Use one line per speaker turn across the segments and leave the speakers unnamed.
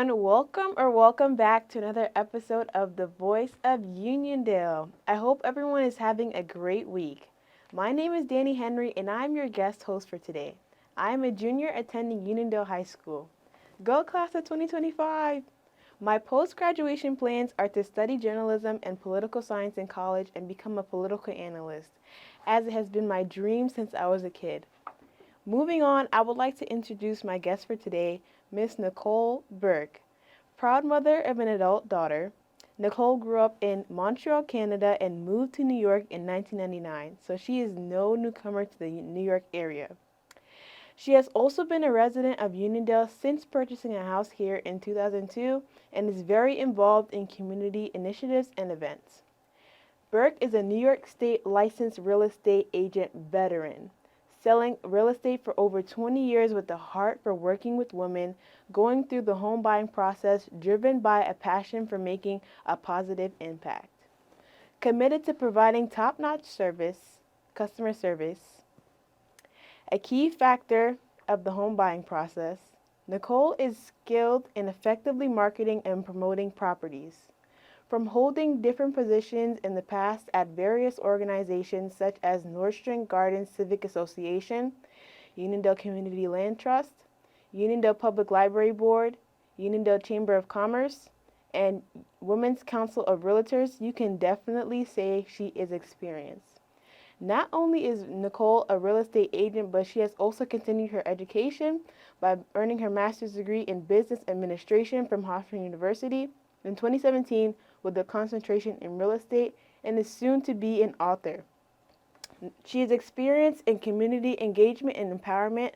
everyone. Welcome back to another episode of the Voice of Uniondale. I hope everyone is having a great week. My name is Danie Henry and I'm your guest host for today. I am a junior attending Uniondale High School. Go class of 2025! My post-graduation plans are to study journalism and political science in college and become a political analyst, as it has been my dream since I was a kid. Moving on, I would like to introduce my guest for today, Miss Nicole Burke. Proud mother of an adult daughter, Nicole grew up in Montreal, Canada, and moved to New York in 1999, so she is no newcomer to the New York area. She has also been a resident of Uniondale since purchasing a house here in 2002 and is very involved in community initiatives and events. Burke is a New York State licensed real estate agent veteran, selling real estate for over 20 years with a heart for working with women, going through the home buying process, driven by a passion for making a positive impact. Committed to providing top-notch customer service, a key factor of the home buying process, Nicole is skilled in effectively marketing and promoting properties. From holding different positions in the past at various organizations such as Nordstrom Gardens Civic Association, Uniondale Community Land Trust, Uniondale Public Library Board, Uniondale Chamber of Commerce, and Women's Council of Realtors, you can definitely say she is experienced. Not only is Nicole a real estate agent, but she has also continued her education by earning her master's degree in business administration from Hofstra University in 2017 with a concentration in real estate and is soon to be an author. She is experienced in community engagement and empowerment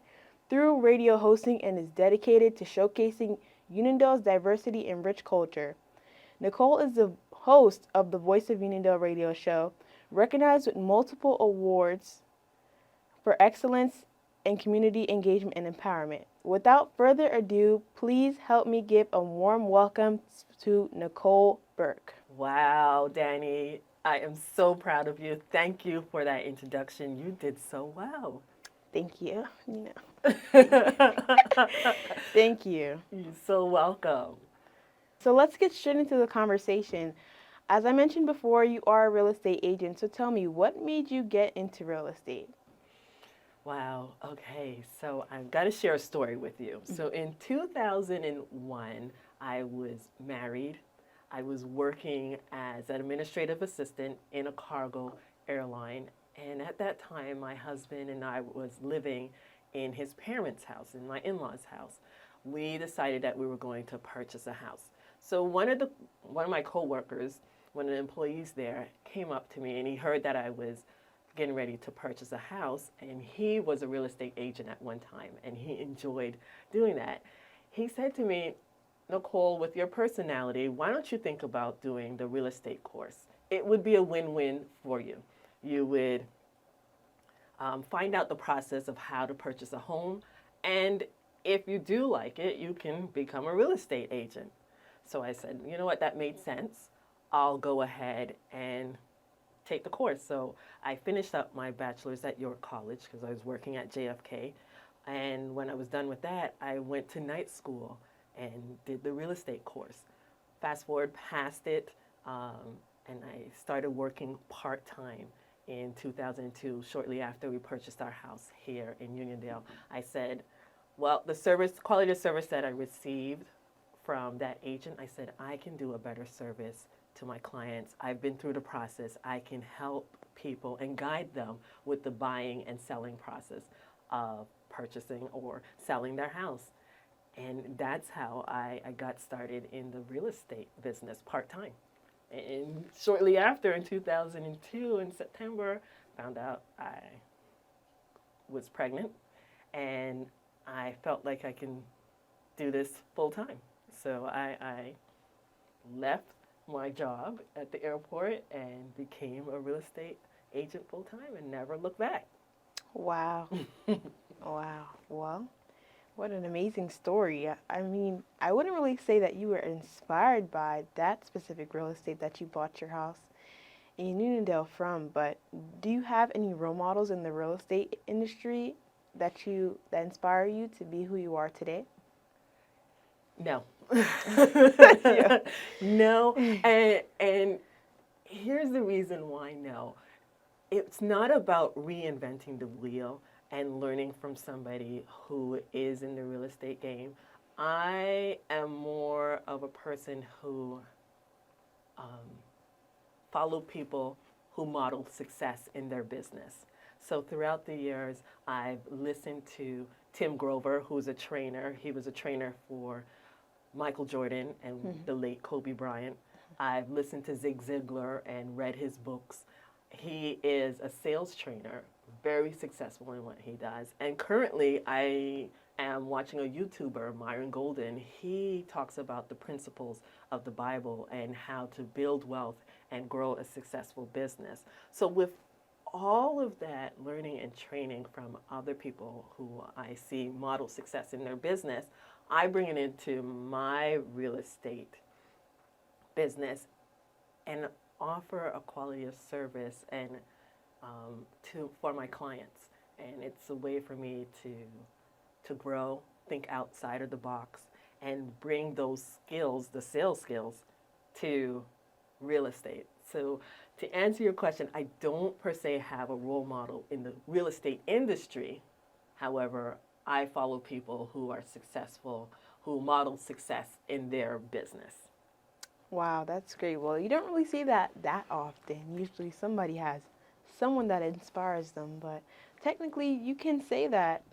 through radio hosting and is dedicated to showcasing Uniondale's diversity and rich culture. Nicole is the host of the Voice of Uniondale radio show, recognized with multiple awards for excellence in community engagement and empowerment. Without further ado, please help me give a warm welcome to Nicole Burke.
Wow, Danie, I am so proud of you. Thank you for that introduction. You did so well.
Thank you.
You're
Thank you.
so welcome.
So let's get straight into the conversation. As I mentioned before, you are a real estate agent. So tell me, what made you get into real estate?
Wow, okay, so I've got to share a story with you. So in 2001, I was married. I was working as an administrative assistant in a cargo airline. And at that time, my husband and I was living in his parents' house, in my in-laws' house. We decided that we were going to purchase a house. So one of my coworkers, one of the employees there, came up to me and he heard that I was getting ready to purchase a house, and he was a real estate agent at one time and he enjoyed doing that. He said to me, Nicole, with your personality, why don't you think about doing the real estate course? It would be a win-win for you. You would find out the process of how to purchase a home, and if you do like it, you can become a real estate agent. So I said, you know what, that made sense. I'll go ahead and take the course. So I finished up my bachelor's at York College because I was working at JFK. And when I was done with that, I went to night school and did the real estate course. Fast forward past it, and I started working part-time in 2002, shortly after we purchased our house here in Uniondale. I said, well, the quality of service that I received from that agent, I said, I can do a better service to my clients. I've been through the process. I can help people and guide them with the buying and selling process of purchasing or selling their house. And that's how I got started in the real estate business part-time. And shortly after, in 2002, in September, found out I was pregnant, and I felt like I can do this full-time. So I left my job at the airport and became a real estate agent full-time and never looked back.
Wow. Wow. Well, what an amazing story. I mean, I wouldn't really say that you were inspired by that specific real estate that you bought your house in Uniondale from, but do you have any role models in the real estate industry that inspire you to be who you are today?
No.
Yeah.
No. And here's the reason why no. It's not about reinventing the wheel and learning from somebody who is in the real estate game. I am more of a person who follow people who model success in their business. So throughout the years, I've listened to Tim Grover, who's a trainer. He was a trainer for Michael Jordan and the late Kobe Bryant. I've listened to Zig Ziglar and read his books. He is a sales trainer, very successful in what he does. And currently, I am watching a YouTuber, Myron Golden. He talks about the principles of the Bible and how to build wealth and grow a successful business. So, with all of that learning and training from other people who I see model success in their business, I bring it into my real estate business and offer a quality of service and for my clients. And it's a way for me to grow, think outside of the box, and bring those skills, the sales skills, to real estate. So to answer your question, I don't per se have a role model in the real estate industry. However, I follow people who are successful, who model success in their business.
Wow, that's great. Well, you don't really see that often. Usually somebody has someone that inspires them, but technically you can say that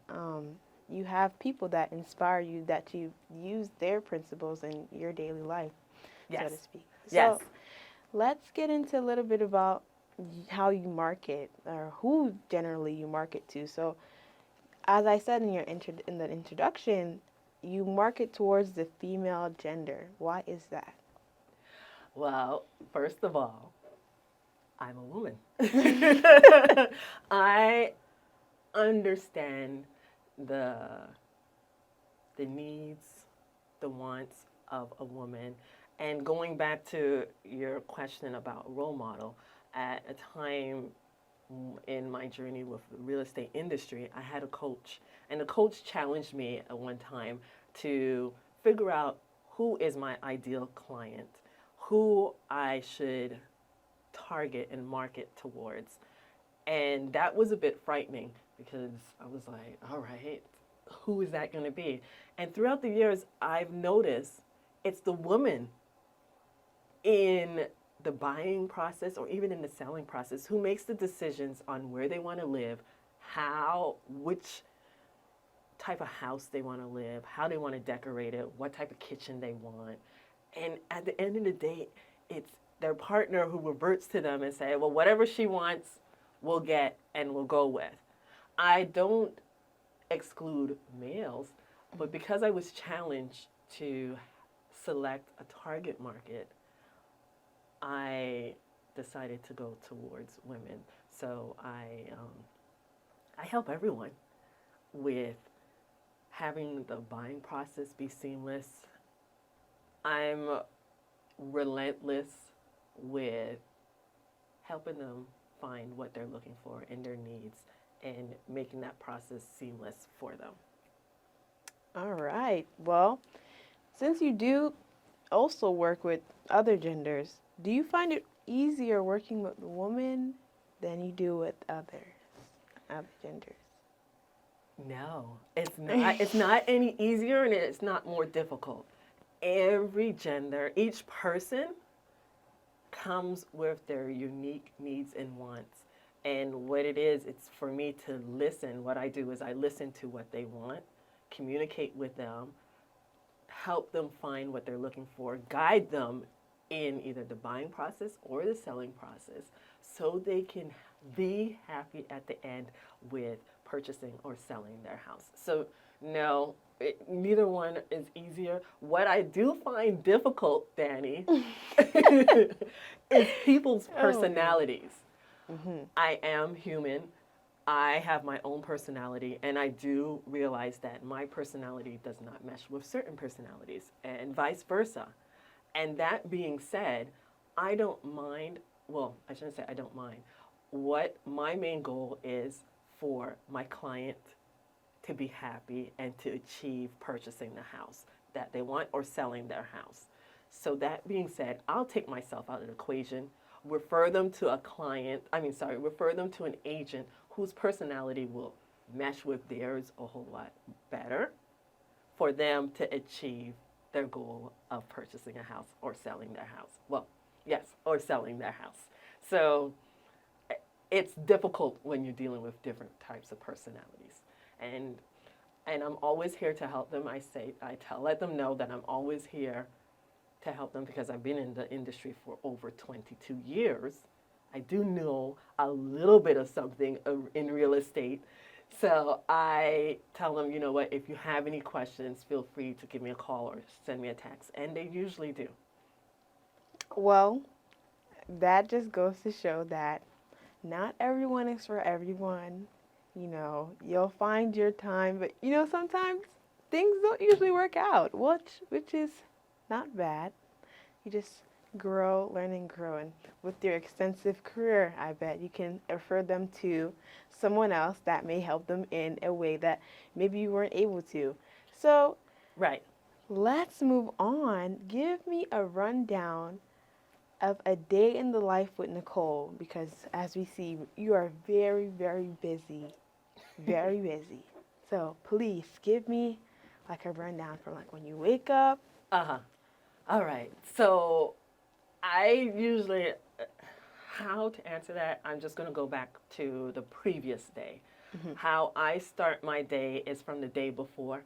you have people that inspire you, that you use their principles in your daily life, so to
Yes.
speak.
Yes.
So let's get into a little bit about how you market or who generally you market to. So as I said in in the introduction, you market towards the female gender. Why is that?
Well, first of all, I'm a woman. I understand the the needs, the wants of a woman. And going back to your question about role model, at a time in my journey with the real estate industry, I had a coach, and the coach challenged me at one time to figure out who is my ideal client, who I should target and market towards. And that was a bit frightening because I was like, all right, who is that going to be? And throughout the years, I've noticed it's the woman in the buying process or even in the selling process who makes the decisions on where they want to live, which type of house they want to live, how they want to decorate it, what type of kitchen they want. And at the end of the day, it's their partner who reverts to them and say, well, whatever she wants, we'll get and we'll go with. I don't exclude males, but because I was challenged to select a target market, I decided to go towards women. So I help everyone with having the buying process be seamless. I'm relentless with helping them find what they're looking for and their needs and making that process seamless for them.
All right. Well, since you do also work with other genders, do you find it easier working with women than you do with other genders?
No, it's not. It's not any easier and it's not more difficult. Every gender, each person comes with their unique needs and wants. And what it is, it's for me to listen. What I do is I listen to what they want, communicate with them, help them find what they're looking for, guide them in either the buying process or the selling process so they can be happy at the end with purchasing or selling their house. So, no, neither one is easier. What I do find difficult, Danie, is people's personalities. I am human. I have my own personality, and I do realize that my personality does not mesh with certain personalities, and vice versa. And that being said, I don't mind, well, I shouldn't say I don't mind. What my main goal is for my client to be happy and to achieve purchasing the house. that they want or selling their house. So that being said, I'll take myself out of the equation, refer them to refer them to an agent whose personality will mesh with theirs a whole lot better for them to achieve their goal of purchasing a house or selling their house. Well, yes, or selling their house. So it's difficult when you're dealing with different types of personalities. And I'm always here to help them. Let them know that I'm always here to help them because I've been in the industry for over 22 years. I do know a little bit of something in real estate. So I tell them, you know what, if you have any questions, feel free to give me a call or send me a text. And they usually do.
Well, that just goes to show that not everyone is for everyone. You'll find your time, but sometimes things don't usually work out, which is not bad. You just learn and grow. And with your extensive career, I bet you can refer them to someone else that may help them in a way that maybe you weren't able to. So,
right.
Let's move on. Give me a rundown of a day in the life with Nicole, because as we see, you are very, very busy. Very busy. So please give me like a rundown from like when you wake up.
Uh-huh. All right. So I usually, how to answer that, I'm just going to go back to the previous day. Mm-hmm. How I start my day is from the day before.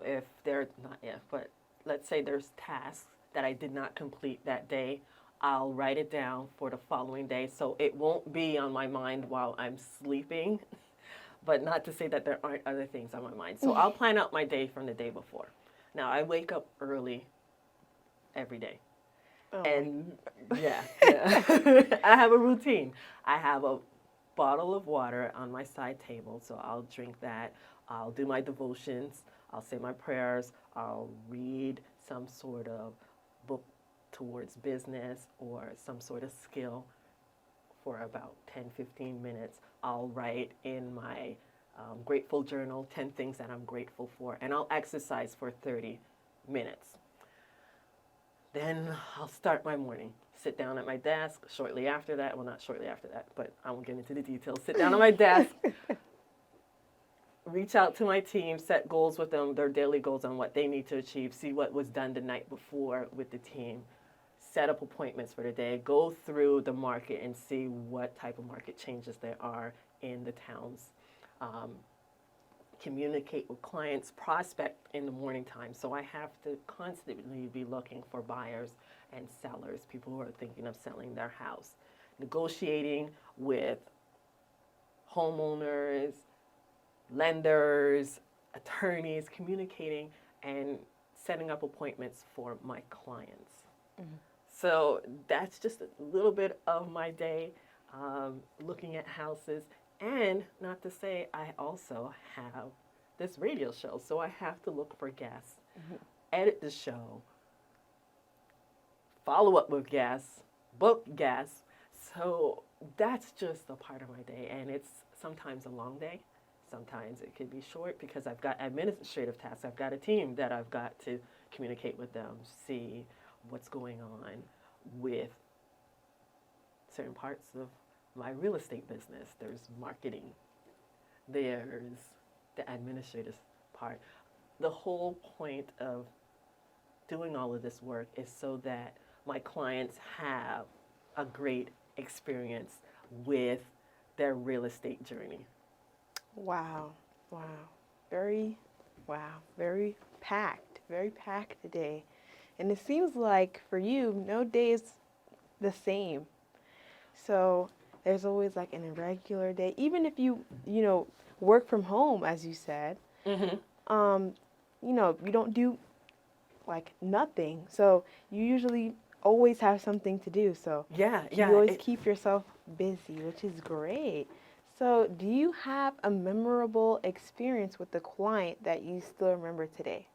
If they're not if, but let's say there's tasks that I did not complete that day, I'll write it down for the following day so it won't be on my mind while I'm sleeping, but not to say that there aren't other things on my mind. So I'll plan out my day from the day before. Now, I wake up early every day. Oh. And yeah. I have a routine. I have a bottle of water on my side table, so I'll drink that. I'll do my devotions. I'll say my prayers. I'll read some sort of book towards business or some sort of skill for about 10, 15 minutes. I'll write in my grateful journal 10 things that I'm grateful for, and I'll exercise for 30 minutes. Then I'll start my morning. Sit down at my desk shortly after that. Well, not shortly after that, but I won't get into the details. Sit down at my desk. Reach out to my team, set goals with them, their daily goals on what they need to achieve, see what was done the night before with the team, set up appointments for the day, go through the market and see what type of market changes there are in the towns, communicate with clients, prospect in the morning time. So I have to constantly be looking for buyers and sellers, people who are thinking of selling their house, negotiating with homeowners, lenders, attorneys, communicating and setting up appointments for my clients. Mm-hmm. So that's just a little bit of my day, looking at houses. And not to say I also have this radio show, so I have to look for guests, mm-hmm. edit the show, follow up with guests, book guests. So that's just a part of my day, and it's sometimes a long day. Sometimes it could be short because I've got administrative tasks. I've got a team that I've got to communicate with them, see what's going on with certain parts of my real estate business. There's marketing. There's the administrative part. The whole point of doing all of this work is so that my clients have a great experience with their real estate journey.
Wow. Very packed today. And it seems like for you, no day is the same. So there's always like an irregular day. Even if you work from home, as you said, mm-hmm. You don't do like nothing. So you usually always have something to do. So you always keep yourself busy, which is great. So do you have a memorable experience with the client that you still remember today?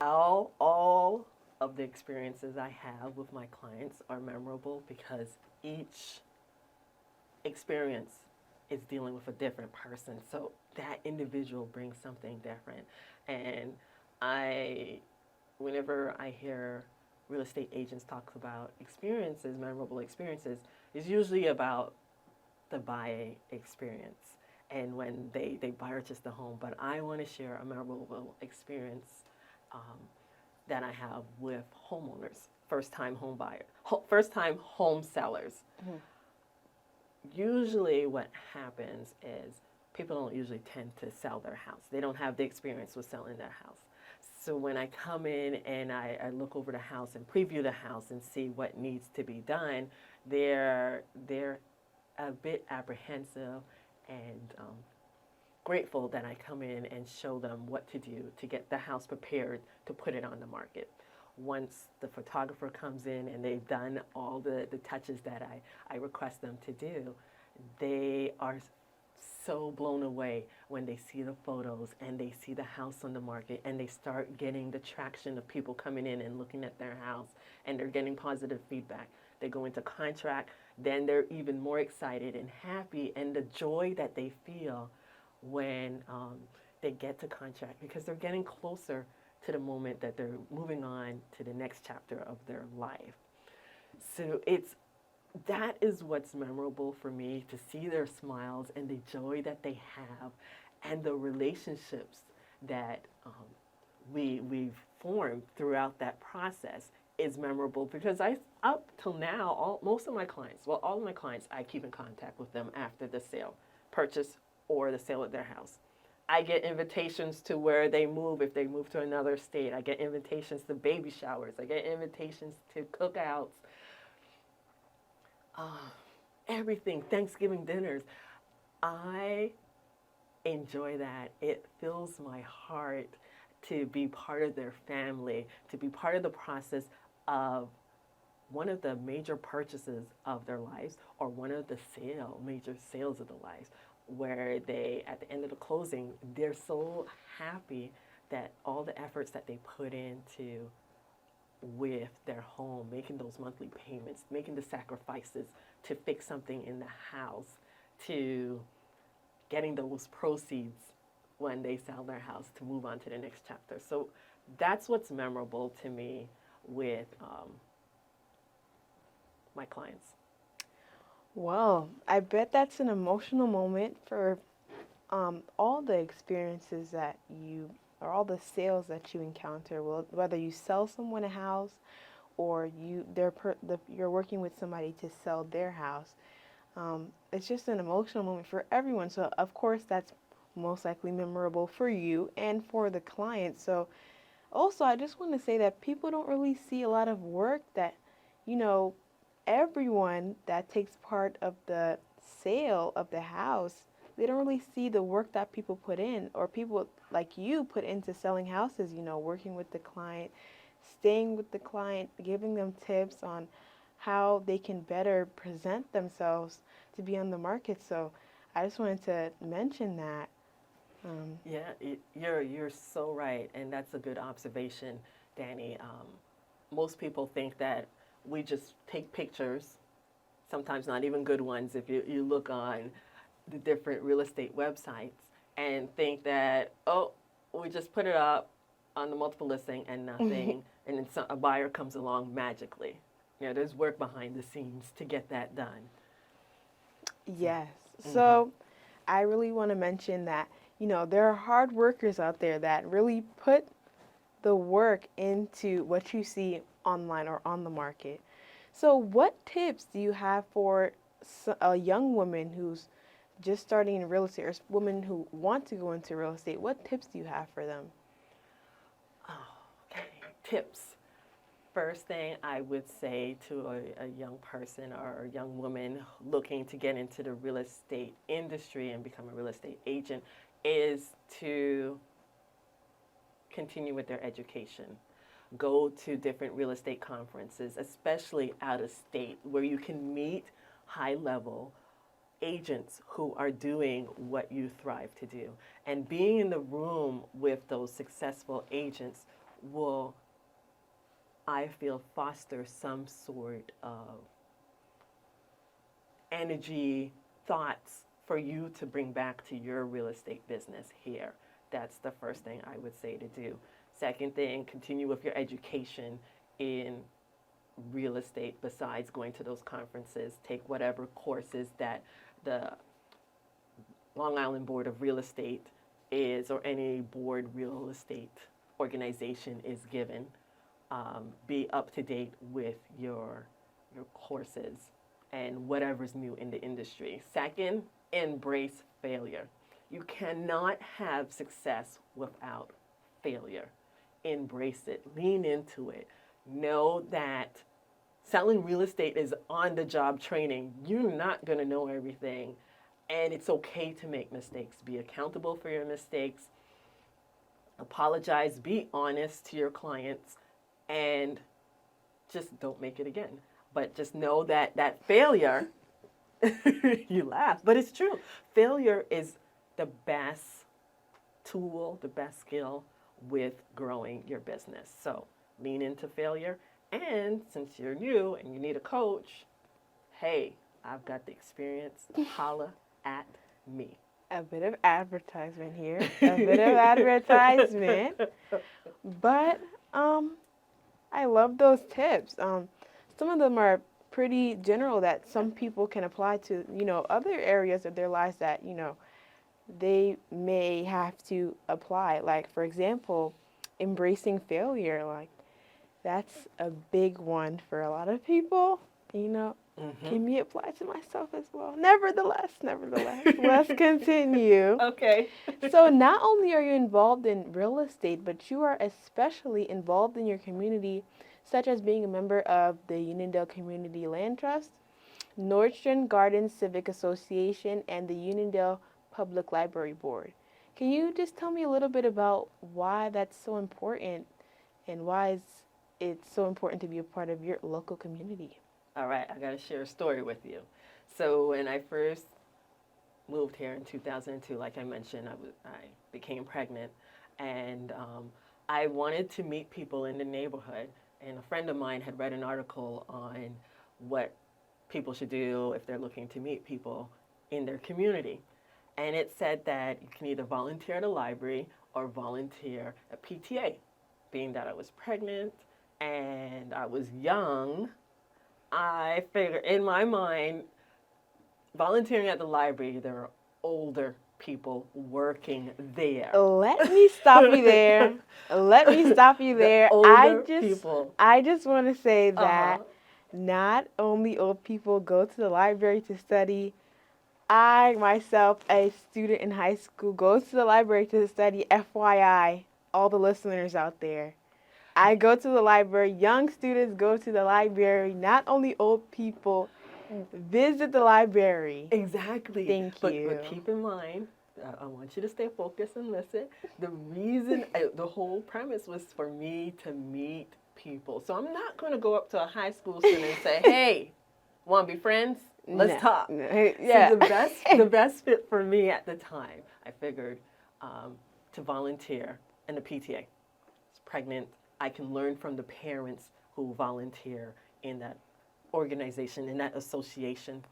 All of the experiences I have with my clients are memorable because each experience is dealing with a different person. So that individual brings something different. And I, whenever I hear real estate agents talk about experiences, memorable experiences, it's usually about the buy experience and when they purchase the home. But I want to share a memorable experience um, that I have with homeowners, first-time home buyer, first-time home sellers.
Mhm.
Usually what happens is people don't usually tend to sell their house. They don't have the experience with selling their house. So when I come in and I look over the house and preview the house and see what needs to be done, they're a bit apprehensive and grateful that I come in and show them what to do to get the house prepared to put it on the market. Once the photographer comes in and they've done all the touches that I request them to do, they are so blown away when they see the photos and they see the house on the market and they start getting the traction of people coming in and looking at their house and they're getting positive feedback. They go into contract, then they're even more excited and happy, and the joy that they feel when they get to contract because they're getting closer to the moment that they're moving on to the next chapter of their life. So that is what's memorable for me, to see their smiles and the joy that they have and the relationships that we've formed throughout that process is memorable because up till now, most of my clients, well, all of my clients, I keep in contact with them after the sale, purchase, or the sale of their house. I get invitations to where they move if they move to another state. I get invitations to baby showers. I get invitations to cookouts. Everything, Thanksgiving dinners. I enjoy that. It fills my heart to be part of their family, to be part of the process of one of the major purchases of their lives or one of the major sales of their lives, where they, at the end of the closing, they're so happy that all the efforts that they put into with their home, making those monthly payments, making the sacrifices to fix something in the house, to getting those proceeds when they sell their house to move on to the next chapter. So that's what's memorable to me with my clients.
Well, I bet that's an emotional moment for all the experiences that you, or all the sales that you encounter. Well, whether you sell someone a house or you're working with somebody to sell their house. It's just an emotional moment for everyone. So, of course, that's most likely memorable for you and for the client. So, also, I just want to say that people don't really see a lot of work that, you know, everyone that takes part of the sale of the house, they don't really see the work that people put in, or people like you put into selling houses, working with the client, staying with the client, giving them tips on how they can better present themselves to be on the market. So I just wanted to mention that.
Yeah, you're so right, and that's a good observation, Danie. Most people think that we just take pictures, sometimes not even good ones if you look on the different real estate websites, and think that, oh, we just put it up on the multiple listing and nothing, and then a buyer comes along magically. There's work behind the scenes to get that done.
Yes. So I really want to mention that, there are hard workers out there that really put the work into what you see online or on the market. So what tips do you have for a young woman who's just starting in real estate, or women who want to go into real estate? What tips do you have for them?
Okay, tips. First thing I would say to a young person or a young woman looking to get into the real estate industry and become a real estate agent is to continue with their education. Go to different real estate conferences, especially out of state, where you can meet high level agents who are doing what you thrive to do. And being in the room with those successful agents will, I feel, foster some sort of energy, thoughts for you to bring back to your real estate business here. That's the first thing I would say to do. Second thing, continue with your education in real estate besides going to those conferences. Take whatever courses that the Long Island Board of Real Estate is, or any board real estate organization is given. Be up to date with your courses and whatever's new in the industry. Second, embrace failure. You cannot have success without failure. Embrace it, lean into it. Know that selling real estate is on the job training. You're not going to know everything, and it's okay to make mistakes. Be accountable for your mistakes. Apologize, be honest to your clients, and just don't make it again. But just know that that failure, you laugh, but it's true. Failure is the best tool, the best skill with growing your business. So lean into failure. And since you're new and you need a coach, hey, I've got the experience. Holla at me.
A bit of advertisement here. A bit of advertisement. But I love those tips. Some of them are pretty general that some people can apply to, other areas of their lives that, they may have to apply. Like, for example, embracing failure. Like, that's a big one for a lot of people, Can be applied to myself as well. Nevertheless, let's continue.
Okay.
So not only are you involved in real estate, but you are especially involved in your community, such as being a member of the Uniondale Community Land Trust, Nordstrom Gardens Civic Association, and the Uniondale Public Library Board. Can you just tell me a little bit about why that's so important and why it's so important to be a part of your local community?
All right, I got to share a story with you. So when I first moved here in 2002, like I mentioned, I became pregnant, and I wanted to meet people in the neighborhood. And a friend of mine had read an article on what people should do if they're looking to meet people in their community. And it said that you can either volunteer at a library or volunteer at PTA. Being that I was pregnant and I was young, I figured in my mind, volunteering at the library, there are older people working there.
Let me stop you there.
People.
I just want to say that not only old people go to the library to study. I, myself, a student in high school, goes to the library to study. FYI, all the listeners out there. I go to the library. Young students go to the library. Not only old people visit the library.
Exactly.
Thank you.
But keep in mind, I want you to stay focused and listen. The reason, the whole premise was for me to meet people. So I'm not going to go up to a high school student and say, hey, want to be friends? Let's talk.
Yeah.
So the best fit for me at the time, I figured, to volunteer in the PTA. I was pregnant. I can learn from the parents who volunteer in that organization, in that association.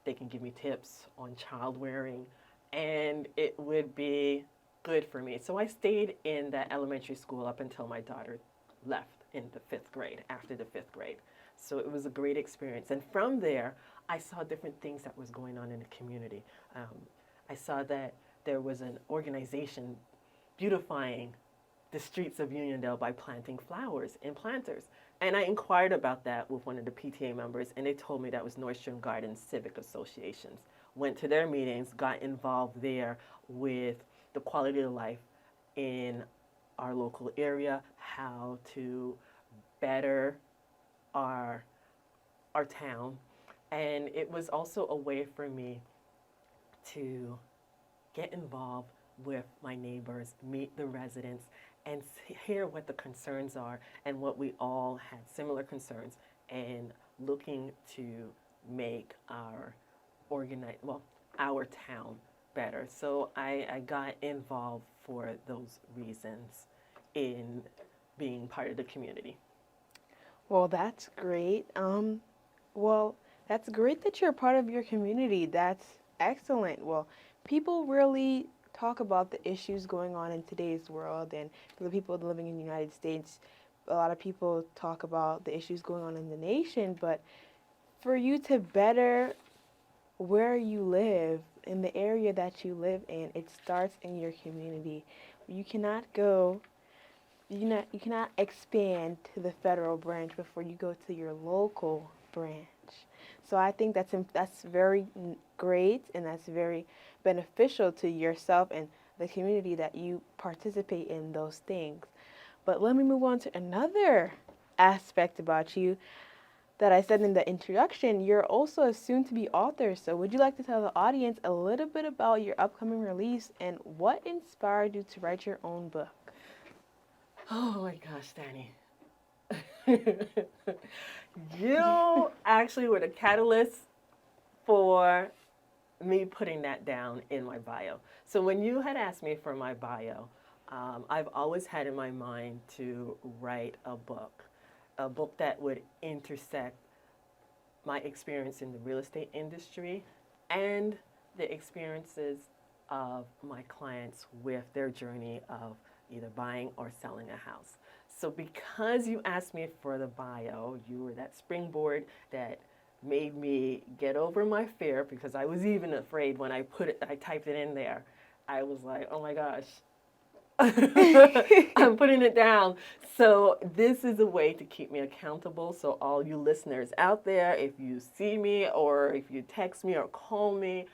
They can give me tips on child rearing, and it would be good for me. So I stayed in that elementary school up until my daughter left in the 5th grade, after the 5th grade. So it was a great experience. And from there, I saw different things that was going on in the community. I saw that there was an organization beautifying the streets of Uniondale by planting flowers in planters. And I inquired about that with one of the PTA members, and they told me that was Nordstrom Gardens Civic Associations. Went to their meetings, got involved there with the quality of life in our local area, how to better our town. And it was also a way for me to get involved with my neighbors, meet the residents, and hear what the concerns are and what we all had similar concerns, and looking to make our town better. So I got involved for those reasons in being part of the community.
Well, that's great. That's great that you're a part of your community. That's excellent. Well, people really talk about the issues going on in today's world, and for the people living in the United States, a lot of people talk about the issues going on in the nation, but for you to better where you live, in the area that you live in, it starts in your community. You cannot go, you cannot expand to the federal branch before you go to your local branch. So I think that's very great, and that's very beneficial to yourself and the community that you participate in those things. But let me move on to another aspect about you that I said in the introduction. You're also a soon-to-be author. So would you like to tell the audience a little bit about your upcoming release and what inspired you to write your own book?
Oh my gosh, Danie. You actually were the catalyst for me putting that down in my bio. So when you had asked me for my bio, I've always had in my mind to write a book that would intersect my experience in the real estate industry and the experiences of my clients with their journey of either buying or selling a house. So because you asked me for the bio, you were that springboard that made me get over my fear, because I was even afraid when I typed it in there. I was like, oh my gosh, I'm putting it down. So this is a way to keep me accountable. So all you listeners out there, if you see me or if you text me or call me,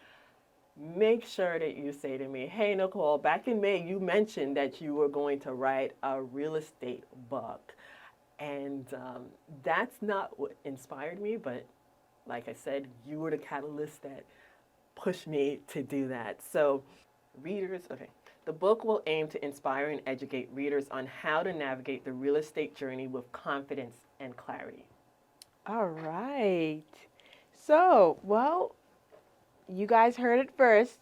make sure that you say to me, hey, Nicole, back in May, you mentioned that you were going to write a real estate book. And that's not what inspired me, but like I said, you were the catalyst that pushed me to do that. So readers, okay. The book will aim to inspire and educate readers on how to navigate the real estate journey with confidence and clarity.
All right. So, well, you guys heard it first.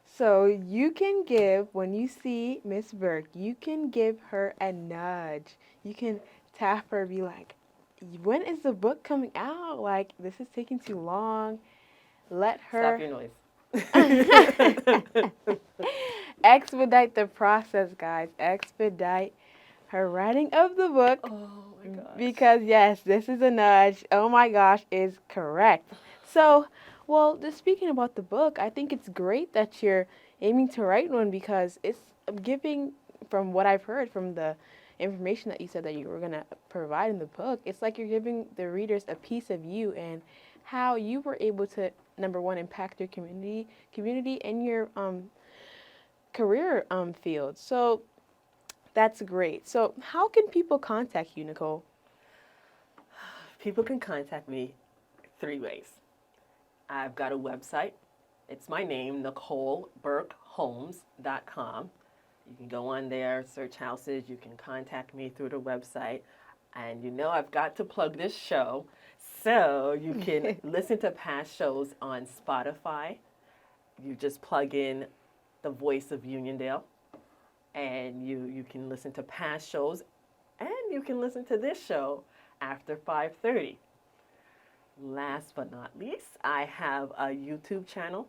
So you can give, when you see Miss Burke, you can give her a nudge. You can tap her, be like, when is the book coming out? Like, this is taking too long. Let her
Stop your noise.
expedite the process, guys. Expedite her writing of the book.
Oh my gosh.
Because, yes, this is a nudge. Oh my gosh, is correct. So, well, just speaking about the book, I think it's great that you're aiming to write one, because it's giving, from what I've heard from the information that you said that you were going to provide in the book, it's like you're giving the readers a piece of you and how you were able to, number one, impact your community and your career field. So that's great. So how can people contact you, Nicole?
People can contact me 3 ways. I've got a website. It's my name, nicoleburkehomes.com. You can go on there, search houses. You can contact me through the website. And you know I've got to plug this show. So you can listen to past shows on Spotify. You just plug in the Voice of Uniondale, and you can listen to past shows, and you can listen to this show after 5:30. Last but not least, I have a YouTube channel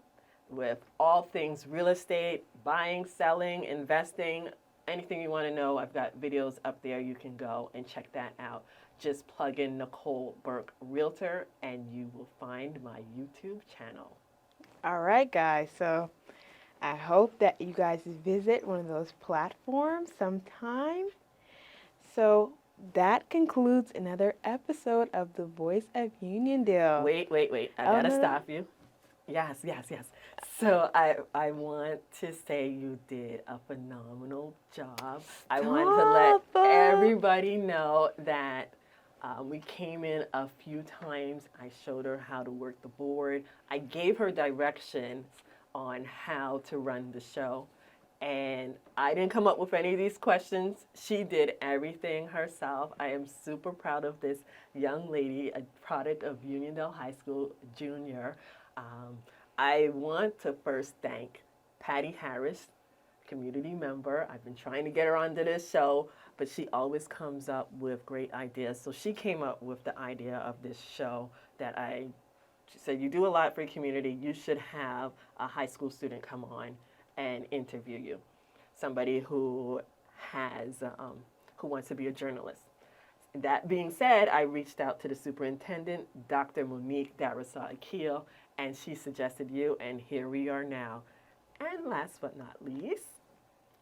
with all things real estate, buying, selling, investing, anything you want to know. I've got videos up there. You can go and check that out. Just plug in Nicole Burke Realtor and you will find my YouTube channel.
All right, guys. So I hope that you guys visit one of those platforms sometime. So that concludes another episode of The Voice of Uniondale.
Wait. I gotta stop you. Yes. So I want to say you did a phenomenal job. I want to let everybody know that we came in a few times. I showed her how to work the board. I gave her directions on how to run the show. And I didn't come up with any of these questions. She did everything herself. I am super proud of this young lady, a product of Uniondale High School, junior. I want to first thank Patty Harris, community member. I've been trying to get her onto this show, but she always comes up with great ideas. So she came up with the idea of this show that she said, you do a lot for your community. You should have a high school student come on and interview you. Somebody who who wants to be a journalist. That being said, I reached out to the superintendent, Dr. Monique Darasal-Akil, and she suggested you, and here we are now. And last but not least,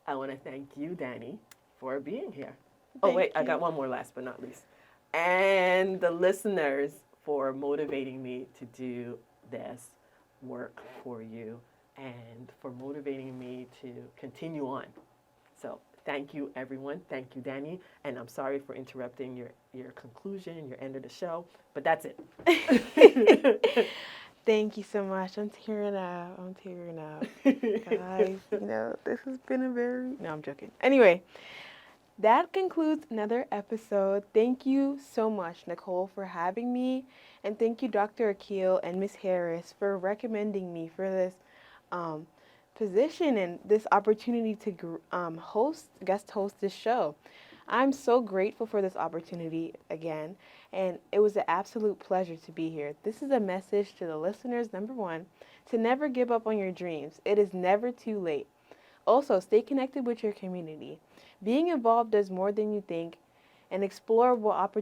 I want to thank you, Danie, for being here. I got one more last but not least. And the listeners for motivating me to do this work for you and for motivating me to continue on. So thank you, everyone. Thank you, Danie. And I'm sorry for interrupting your conclusion, your end of the show, but that's it.
Thank you so much. I'm tearing up. Guys, this has been a very... No, I'm joking. Anyway, that concludes another episode. Thank you so much, Nicole, for having me. And thank you, Dr. Akil and Miss Harris, for recommending me for this position and this opportunity to guest host this show. I'm so grateful for this opportunity again, and it was an absolute pleasure to be here. This is a message to the listeners, number one, to never give up on your dreams. It is never too late. Also, stay connected with your community. Being involved does more than you think, and explore what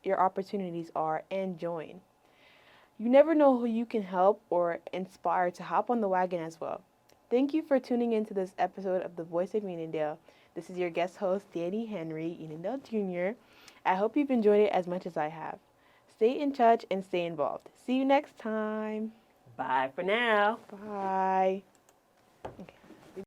your opportunities are and join. You never know who you can help or inspire to hop on the wagon as well. Thank you for tuning into this episode of The Voice of Uniondale. This is your guest host, Danie Henry, Uniondale Jr. I hope you've enjoyed it as much as I have. Stay in touch and stay involved. See you next time.
Bye for now.
Bye. Okay.